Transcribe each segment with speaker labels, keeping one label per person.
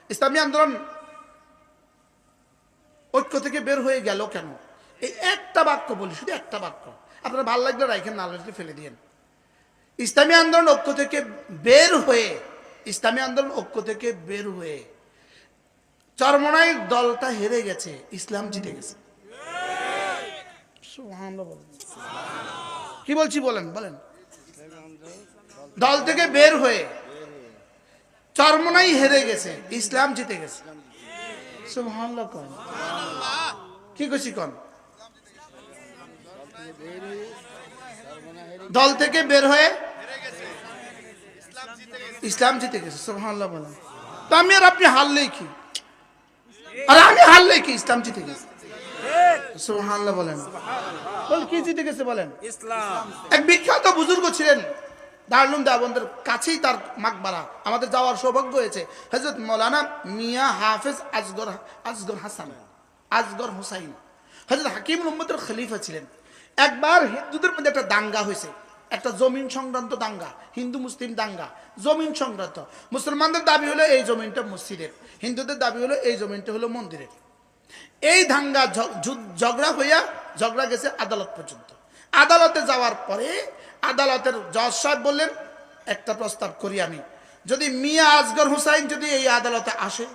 Speaker 1: ইসলামী আন্দোলন ঐক্য থেকে বের হয়ে গেল কেন? এই একটা বাক্য বলি, শুধু একটা বাক্য, আপনারা ভালো লাগলে রাখেন, না লাগলে ফেলে দিয়েন। ইসলামী আন্দোলন ঐক্য থেকে বের হয়ে, ইসলামী আন্দোলন ঐক্য থেকে বের হয়ে চরমনাইর দলটা হেরে গেছে, ইসলাম জিতে গেছে। কি বলছি বলেন বলেন। দল থেকে বের হয়ে চরমনাই হেরে গেছে, ইসলাম জিতে গেছে। সুবহানাল্লাহ কোন কি কইছি কোন? দল থেকে বের হয়ে ইসলাম জিতে গেছে। সুবহানাল্লাহ বলেন। তো আমি আর আপনি হারলেই কি, আর আমি হারলেই কি, ইসলাম জিতে গেছে। সুবহানাল্লাহ বলেন। বল কি জিতে গেছে বলেন? ইসলাম। এক বিখ্যাত বুজুর্গ ছিলেন, দারুল দেওবন্দের কাছেই তার মাকবারা, আমাদের যাওয়ার সৌভাগ্য হয়েছে। হযরত মাওলানা মিয়া হাফেজ আসগর হাসান, আসগর হুসাইন, হযরত হাকিমুল উম্মতের খলিফা ছিলেন। একবার হিন্দুদের মধ্যে একটা দাঙ্গা হয়েছে, একটা জমিন সংক্রান্ত দাঙ্গা, হিন্দু মুসলিম দাঙ্গা, জমিন সংক্রান্ত। মুসলমানদের দাবি হলো এই জমিনটা মসজিদের, হিন্দুদের দাবি হলো এই জমিনটা হলো মন্দিরের। এই দাঙ্গা ঝগড়া গেছে আদালত পর্যন্ত। আদালতে যাওয়ার পরে আদালতের জজ সাহেব বললেন, একটা প্রস্তাব করি আমি, যদি মিয়া আসগর হুসাইন যদি এই আদালতে আসে,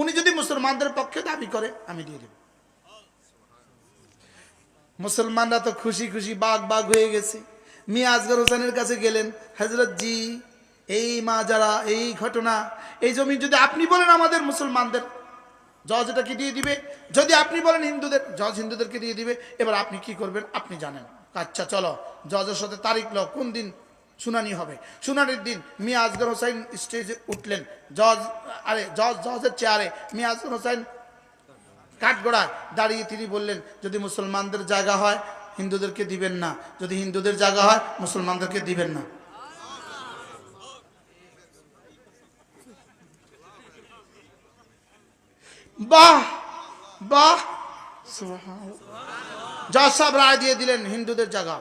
Speaker 1: উনি যদি মুসলমানদের পক্ষে দাবি করে, আমি দিয়ে দেব। মুসলমানরা তো খুশি খুশি বাগ বাগ হয়ে গেছে। মিয়া আসগর হুসাইনের কাছে গেলেন, হযরত জি, এই মাজারা, এই ঘটনা, এই জমি যদি আপনি বলেন আমাদের মুসলমানদের, জজ এটাকে দিয়ে দিবে। যদি আপনি বলেন হিন্দুদের, জজ হিন্দুদেরকে দিয়ে দিবে। এবার আপনি কি করবেন আপনি জানেন। আচ্ছা চলো, জজের সাথে তারিখ লো, কোন দিন শুনানি হবে। শুনানির দিন মিয়া আসগর হোসাইন স্টেজে উঠলেন, জজের চেয়ারে মিয়া আসগর হোসাইন কাঠগড়ায় দাঁড়িয়ে তিনি বললেন, যদি মুসলমানদের জায়গা হয় হিন্দুদেরকে দিবেন না, যদি হিন্দুদের জায়গা হয় মুসলমানদেরকে দিবেন না। বাহ বাহ, জজ সাহেব রায় দিয়ে দিলেন হিন্দুদের জায়গা।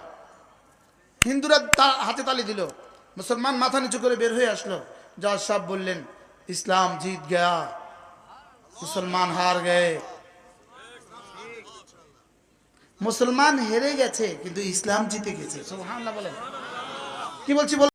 Speaker 1: হিন্দুরা হাতে তালি দিল, মুসলমান মাথা নিচু করে বের হয়ে আসলো। জজ সাহেব বললেন, ইসলাম জিত গয়া, মুসলমান হার গয়ে। মুসলমান হেরে গেছে কিন্তু ইসলাম জিতে গেছে। সুবহানাল্লাহ বলেন। কি বলছি